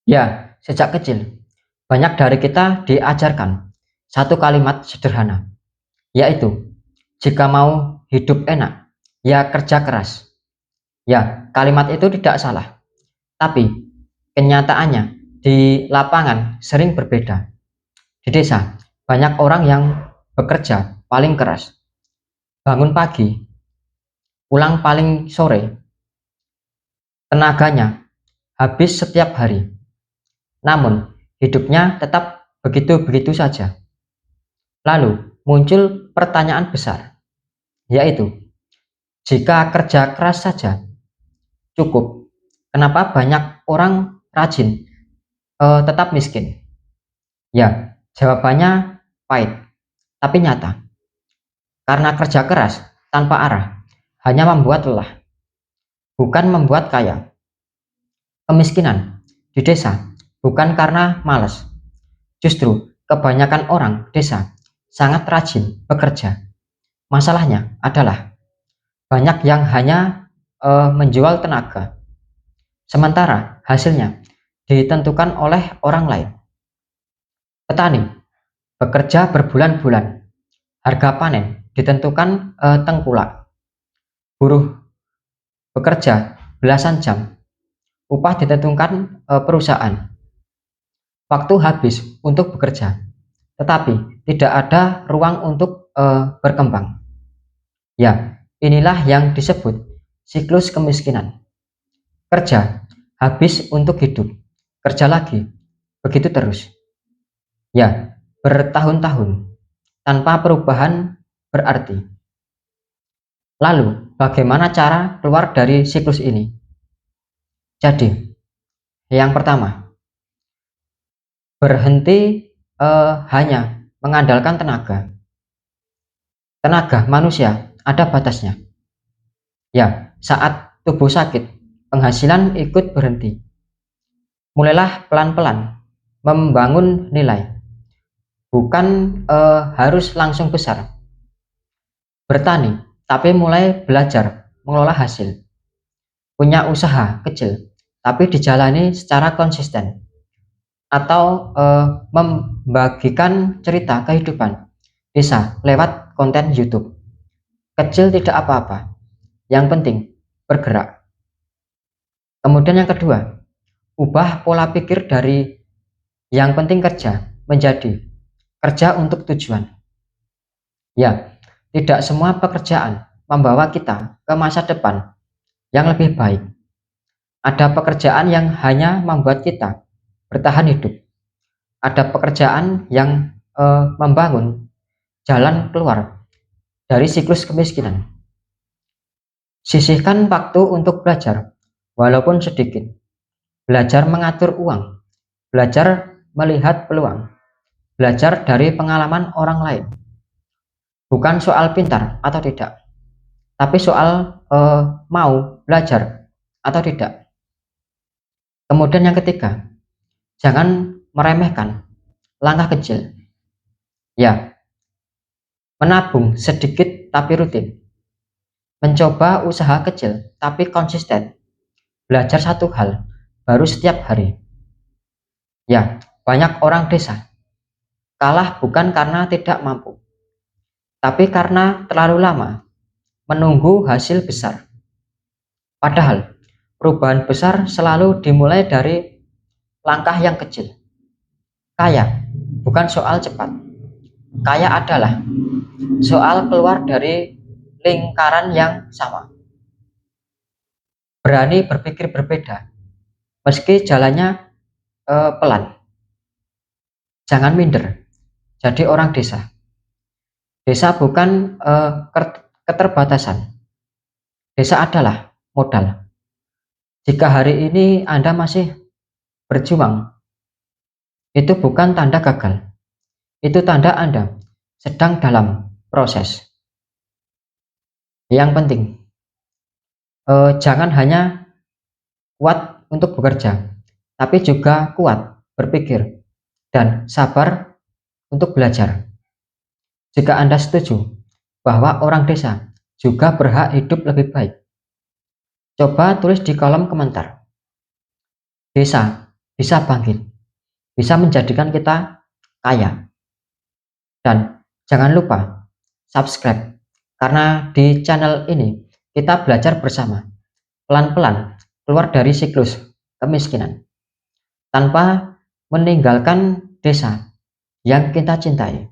Ya, sejak kecil, banyak dari kita diajarkan satu kalimat sederhana, yaitu, jika mau hidup enak, ya kerja keras. Ya, kalimat itu tidak salah, tapi kenyataannya di lapangan sering berbeda. Di desa, banyak orang yang bekerja paling keras, bangun pagi, pulang paling sore, tenaganya habis setiap hari. Namun, hidupnya tetap begitu-begitu saja. Lalu muncul pertanyaan besar, yaitu, jika kerja keras saja cukup, kenapa banyak orang rajin tetap miskin? Ya, jawabannya pahit, tapi nyata. Karena kerja keras tanpa arah hanya membuat lelah, bukan membuat kaya. Kemiskinan di desa bukan karena malas, justru kebanyakan orang desa sangat rajin bekerja. Masalahnya adalah banyak yang hanya menjual tenaga, sementara hasilnya ditentukan oleh orang lain. Petani bekerja berbulan-bulan, harga panen ditentukan tengkulak. Buruh bekerja belasan jam, upah ditentukan perusahaan. Waktu habis untuk bekerja, tetapi tidak ada ruang untuk berkembang. Ya, inilah yang disebut siklus kemiskinan. Kerja habis untuk hidup, kerja lagi, begitu terus. Ya, bertahun-tahun tanpa perubahan berarti. Lalu, bagaimana cara keluar dari siklus ini? Jadi, yang pertama, berhenti hanya mengandalkan tenaga. Tenaga manusia ada batasnya. Ya, saat tubuh sakit, penghasilan ikut berhenti. Mulailah pelan-pelan membangun nilai, bukan harus langsung besar. Bertani, tapi mulai belajar mengelola hasil. Punya usaha kecil, tapi dijalani secara konsisten. Atau membagikan cerita kehidupan desa lewat konten YouTube. Kecil tidak apa-apa, yang penting bergerak. Kemudian yang kedua, ubah pola pikir dari yang penting kerja menjadi kerja untuk tujuan. Ya, tidak semua pekerjaan membawa kita ke masa depan yang lebih baik. Ada pekerjaan yang hanya membuat kita bertahan hidup. Ada pekerjaan yang membangun jalan keluar dari siklus kemiskinan. Sisihkan waktu untuk belajar, walaupun sedikit. Belajar mengatur uang, belajar melihat peluang, belajar dari pengalaman orang lain. Bukan soal pintar atau tidak, tapi soal mau belajar atau tidak. Kemudian yang ketiga, jangan meremehkan langkah kecil. Ya, menabung sedikit tapi rutin. Mencoba usaha kecil tapi konsisten. Belajar satu hal baru setiap hari. Ya, banyak orang desa kalah bukan karena tidak mampu, tapi karena terlalu lama menunggu hasil besar. Padahal perubahan besar selalu dimulai dari langkah yang kecil. Kaya bukan soal cepat. Kaya adalah soal keluar dari lingkaran yang sama. Berani berpikir berbeda, meski jalannya pelan. Jangan minder. Jadi orang desa. Desa bukan keterbatasan. Desa adalah modal. Jika hari ini Anda masih berjuang, itu bukan tanda gagal. Itu tanda Anda sedang dalam proses. Yang penting, jangan hanya kuat untuk bekerja, tapi juga kuat berpikir dan sabar untuk belajar. Jika Anda setuju bahwa orang desa juga berhak hidup lebih baik, coba tulis di kolom komentar. Desa bisa bangkit, bisa menjadikan kita kaya. Dan jangan lupa subscribe, karena di channel ini kita belajar bersama pelan-pelan keluar dari siklus kemiskinan tanpa meninggalkan desa yang kita cintai.